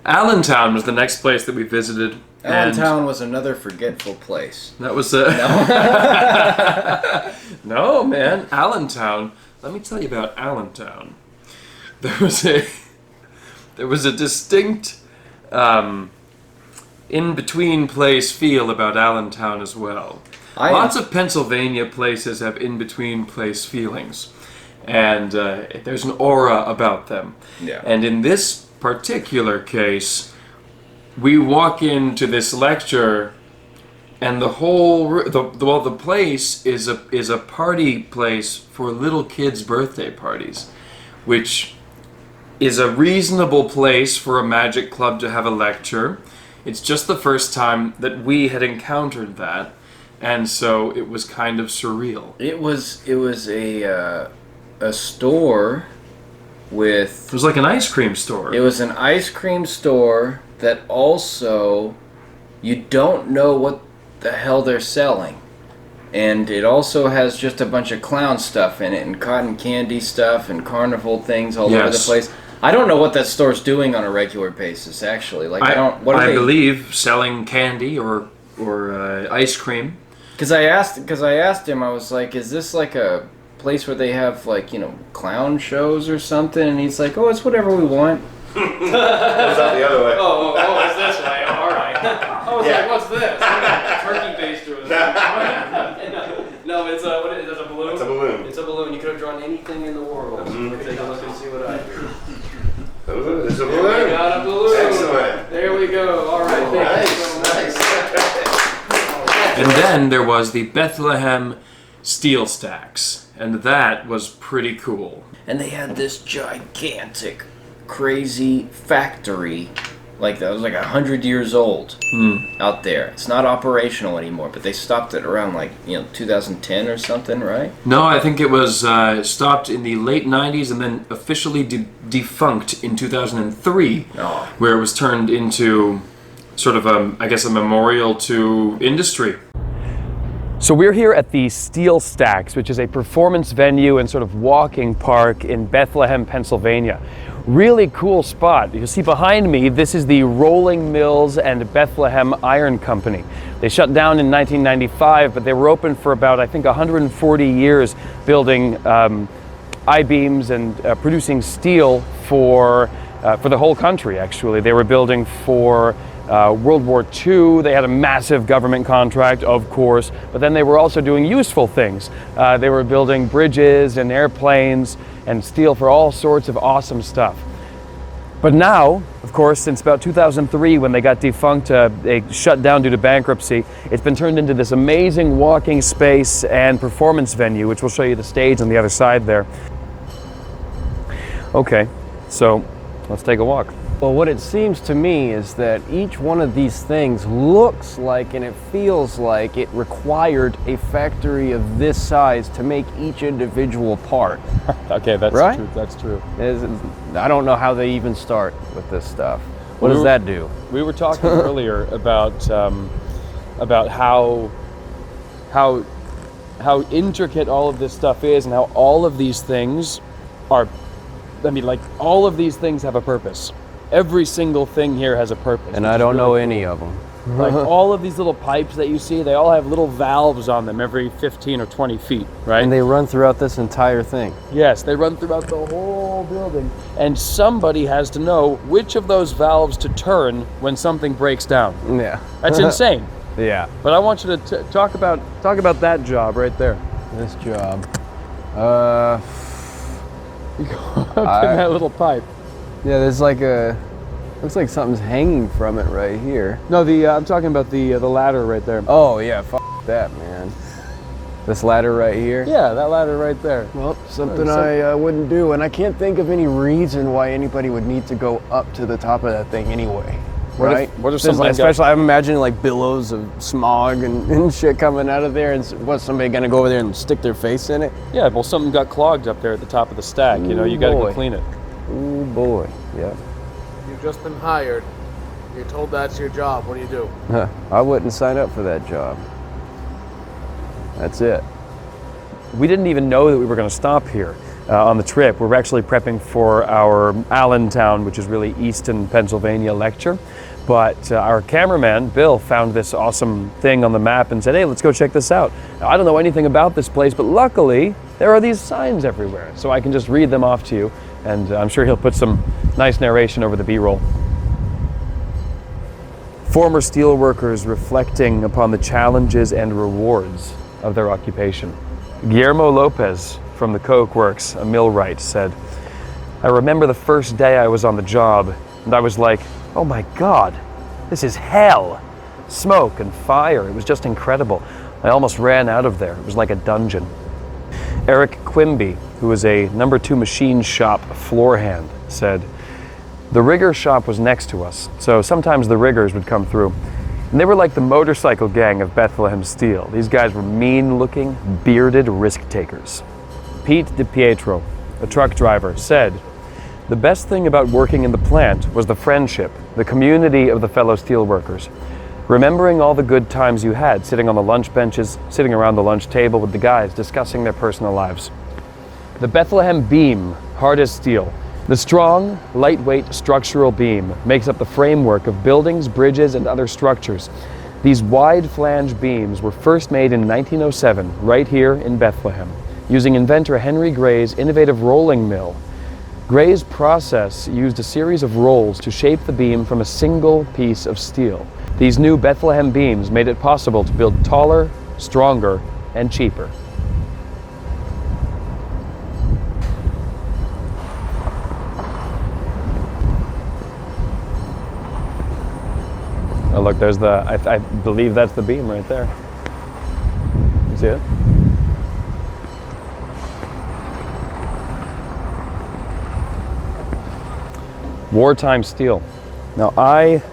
Allentown was the next place that we visited. Allentown was another forgetful place. That was No, man. Allentown. Let me tell you about Allentown. There was a distinct in-between place feel about Allentown as well. Lots of Pennsylvania places have in-between place feelings. And there's an aura about them. Yeah. And in this particular case, we walk into this lecture, and the place is a party place for little kids' birthday parties, which is a reasonable place for a magic club to have a lecture. It's just the first time that we had encountered that, and so it was kind of surreal. It was a store with... It was like an ice cream store. It was an ice cream store that also, you don't know what the hell they're selling. And it also has just a bunch of clown stuff in it, and cotton candy stuff, and carnival things all over the place. I don't know what that store's doing on a regular basis, actually. Like, I believe selling candy or ice cream. Because I asked him, I was like, is this like a place where they have, like, you know, clown shows or something? And he's like, oh, it's whatever we want. It's not the other way. Oh, it's this way. Oh, all right. I was like, what's this? Turkey baster or something. No, it's a balloon. It's a balloon. It's a balloon. You could have drawn anything in the world. Mm-hmm. Take a look and see what I do. There's a balloon. We got a balloon. Excellent. There we go. All right. Thank you so much. Nice. And then there was the Bethlehem steel stacks, and that was pretty cool. And they had this gigantic, crazy factory, like that was like 100 years old out there. It's not operational anymore, but they stopped it around 2010 or something, right? No, I think it was stopped in the late 90s and then officially defunct in 2003, where it was turned into sort of a memorial to industry. So we're here at the Steel Stacks, which is a performance venue and sort of walking park in Bethlehem, Pennsylvania. Really cool spot. You see behind me, this is the Rolling Mills and Bethlehem Iron Company. They shut down in 1995, but they were open for about, I think, 140 years, building I-beams and producing steel for the whole country, actually. They were building for World War II. They had a massive government contract, of course, but then they were also doing useful things. They were building bridges and airplanes and steel for all sorts of awesome stuff. But now, of course, since about 2003 when they got defunct, they shut down due to bankruptcy, it's been turned into this amazing walking space and performance venue, which we'll show you the stage on the other side there. Okay, so let's take a walk. Well, what it seems to me is that each one of these things looks like and it feels like it required a factory of this size to make each individual part. Okay, that's right? true. That's true. I don't know how they even start with this stuff. What does that do? We were talking earlier about how intricate all of this stuff is, and how all of these things are. All of these things have a purpose. Every single thing here has a purpose. And I don't know any of them. Like all of these little pipes that you see, they all have little valves on them every 15 or 20 feet, right? And they run throughout this entire thing. Yes, they run throughout the whole building. And somebody has to know which of those valves to turn when something breaks down. Yeah. That's insane. Yeah. But I want you to talk about that job right there. This job. You go up in that little pipe. Yeah, there's looks like something's hanging from it right here. No, I'm talking about the ladder right there. Oh yeah, that, man. This ladder right here? Yeah, that ladder right there. Well, something I wouldn't do, and I can't think of any reason why anybody would need to go up to the top of that thing anyway. Right? What if something especially I'm imagining like billows of smog and shit coming out of there, and what's somebody gonna go over there and stick their face in it? Yeah, well, something got clogged up there at the top of the stack. You know, you gotta go clean it. Oh boy, yeah. You've just been hired. You're told that's your job. What do you do? I wouldn't sign up for that job. That's it. We didn't even know that we were going to stop here. on the trip. We're actually prepping for our Allentown, which is really Easton, Pennsylvania lecture. But our cameraman, Bill, found this awesome thing on the map and said, hey, let's go check this out. Now, I don't know anything about this place, but luckily there are these signs everywhere. So I can just read them off to you, and I'm sure he'll put some nice narration over the B-roll. Former steelworkers reflecting upon the challenges and rewards of their occupation. Guillermo Lopez from the Coke Works, a millwright, said, I remember the first day I was on the job, and I was like, oh my God, this is hell. Smoke and fire, it was just incredible. I almost ran out of there, it was like a dungeon. Eric Quimby, who was a number 2 machine shop floor hand, said, the rigger shop was next to us, so sometimes the riggers would come through. And they were like the motorcycle gang of Bethlehem Steel. These guys were mean-looking, bearded risk-takers. Pete DiPietro, a truck driver, said, the best thing about working in the plant was the friendship, the community of the fellow steelworkers. Remembering all the good times you had sitting on the lunch benches, sitting around the lunch table with the guys discussing their personal lives. The Bethlehem beam, hard as steel. The strong, lightweight structural beam makes up the framework of buildings, bridges, and other structures. These wide flange beams were first made in 1907, right here in Bethlehem, using inventor Henry Gray's innovative rolling mill. Gray's process used a series of rolls to shape the beam from a single piece of steel. These new Bethlehem beams made it possible to build taller, stronger, and cheaper. Oh look, there's the, I believe that's the beam right there. You see it? Wartime steel. Now I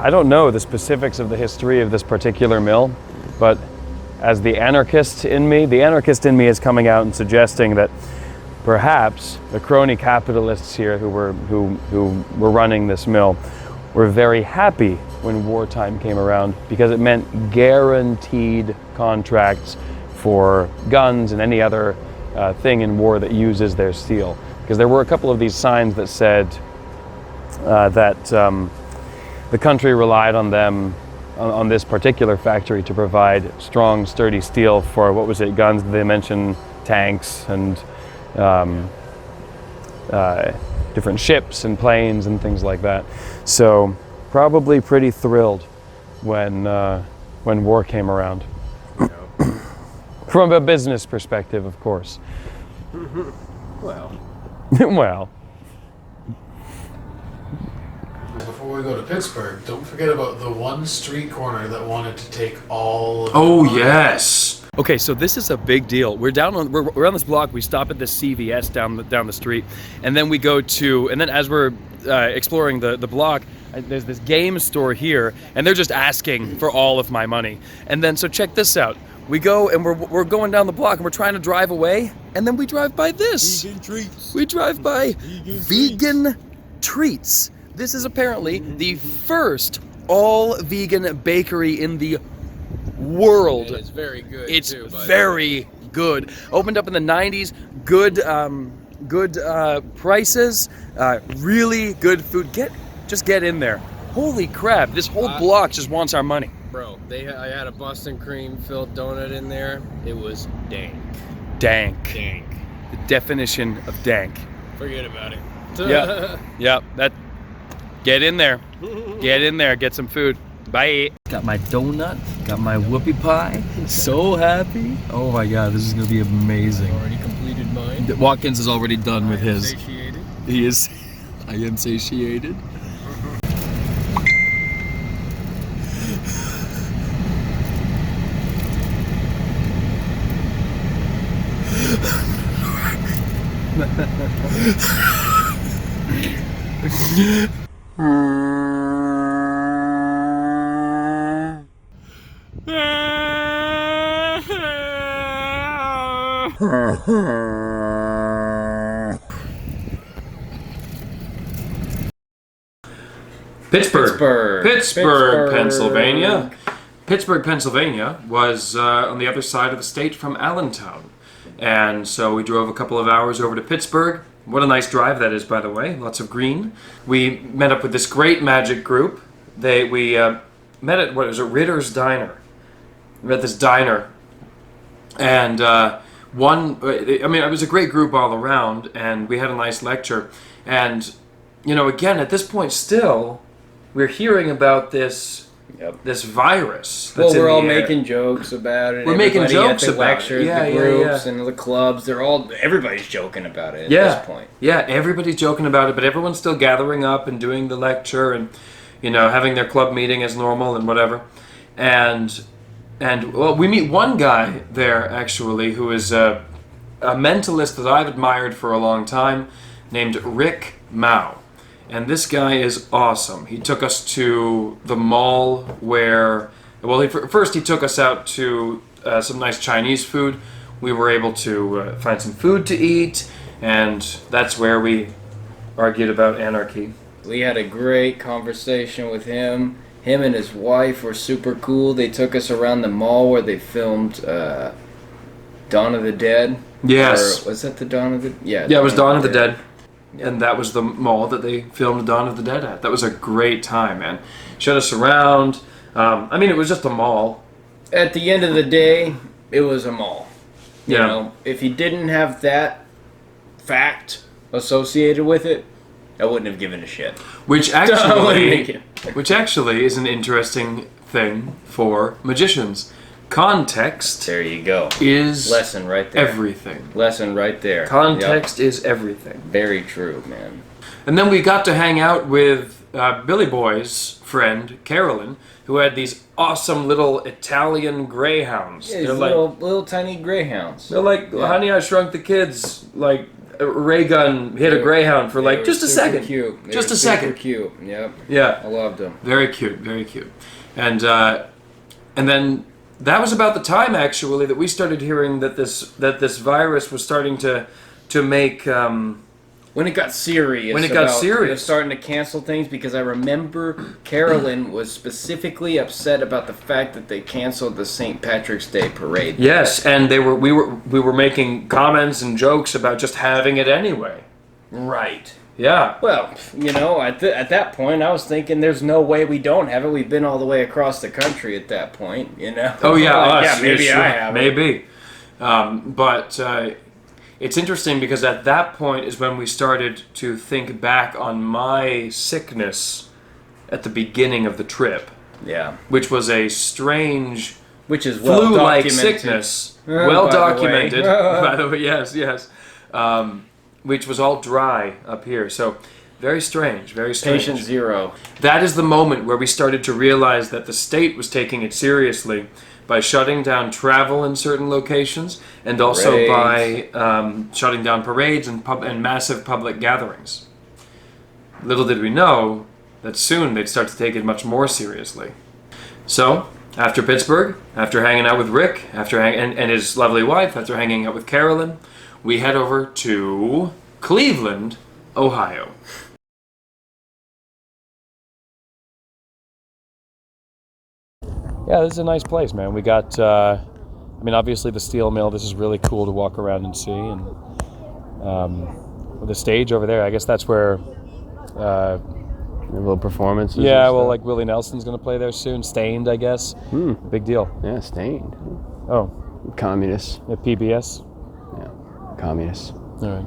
don't know the specifics of the history of this particular mill, but as the anarchist in me is coming out and suggesting that perhaps the crony capitalists here who were running this mill were very happy when wartime came around, because it meant guaranteed contracts for guns and any other thing in war that uses their steel. Because there were a couple of these signs that said that the country relied on them, on this particular factory, to provide strong, sturdy steel for, what was it, guns? They mentioned tanks and different ships and planes and things like that. So probably pretty thrilled when war came around. From a business perspective, of course. Well. Well. Before we go to Pittsburgh, don't forget about the one street corner that wanted to take all of Oh, yes. Okay, so this is a big deal. We're on this block. We stop at the CVS down the street, and then we go to, and then as we're exploring the block, there's this game store here, and they're just asking for all of my money. And then, so check this out. We go and we're going down the block and we're trying to drive away, and then we drive by this. Vegan treats. We drive by vegan treats. This is apparently the first all-vegan bakery in the world. It's very good. It's too, very good. Opened up in the 90s. Good prices. Really good food. Just get in there. Holy crap! This whole block just wants our money. Bro, I had a Boston cream filled donut in there. It was dank. Dank. Dank. The definition of dank. Forget about it. Yeah. That. Get in there. Get in there. Get some food. Bye. Got my donut. Got my whoopie pie. So happy. Oh my God, this is gonna be amazing. Already completed mine. Watkins is already done with his. Satiated. He is. I am satiated. Pittsburgh, Pennsylvania. Pittsburgh, Pennsylvania was on the other side of the state from Allentown. And so we drove a couple of hours over to Pittsburgh. What a nice drive that is, by the way. Lots of green. We met up with this great magic group. We met at, what was it, Ritter's Diner. We met at this diner. And it was a great group all around, and we had a nice lecture. And, again, at this point still, we're hearing about this this virus. Well, we're all air. making jokes about it. We're making jokes at the about lectures, it. the groups, and the clubs. Everybody's joking about it at this point. Yeah, everybody's joking about it, but everyone's still gathering up and doing the lecture and, having their club meeting as normal and whatever. And we meet one guy there, actually, who is a mentalist that I've admired for a long time, named Rick Mao. And this guy is awesome. He took us to the mall where, first he took us out to some nice Chinese food. We were able to find some food to eat, and that's where we argued about anarchy. We had a great conversation with him. Him and his wife were super cool. They took us around the mall where they filmed Dawn of the Dead. Yes. Or was that the Dawn of the... Yeah, it was Dawn of the Dead. And that was the mall that they filmed Dawn of the Dead at. That was a great time, man. Showed us around. It was just a mall. At the end of the day, it was a mall. You Yeah. know, if you didn't have that fact associated with it, I wouldn't have given a shit. Which actually is an interesting thing for magicians. Context There you go. is Lesson right there. everything. Lesson right there. Context is everything. Very true, man. And then we got to hang out with Billy Boy's friend, Carolyn, who had these awesome little Italian Greyhounds. Yeah, these little tiny greyhounds. They're like Honey, I Shrunk the Kids, like a ray gun hit a greyhound for like just a second. Cute. They Just were a second. Super cute. Yep. Yeah. I loved them. Very cute, very cute. And then that was about the time actually that we started hearing that this virus was starting to make When it got serious. They were starting to cancel things because I remember Carolyn was specifically upset about the fact that they canceled the St. Patrick's Day parade. Yes, and we were making comments and jokes about just having it anyway. Right. Yeah. Well, at that point, I was thinking there's no way we don't have it. We've been all the way across the country at that point, Oh yeah, Like, us. yeah, maybe yeah, sure. I have it. Maybe. But it's interesting because at that point is when we started to think back on my sickness at the beginning of the trip, Yeah. which was a strange Which is well flu-like documented. sickness. Oh, Well by the way. documented. By the way, yes. Which was all dry up here. So very strange, very strange. Patient zero. That is the moment where we started to realize that the state was taking it seriously by shutting down travel in certain locations and also by shutting down parades and massive public gatherings. Little did we know that soon they'd start to take it much more seriously. So, after Pittsburgh, after hanging out with Rick, and his lovely wife, after hanging out with Carolyn, we head over to Cleveland, Ohio. Yeah, this is a nice place, man. We got, obviously the steel mill. This is really cool to walk around and see. And the stage over there, I guess that's where... little performances. Yeah, well, like Willie Nelson's going to play there soon. Stained, I guess. Big deal. Yeah, Stained. Oh. Communists. At PBS? Yeah, communists. All right.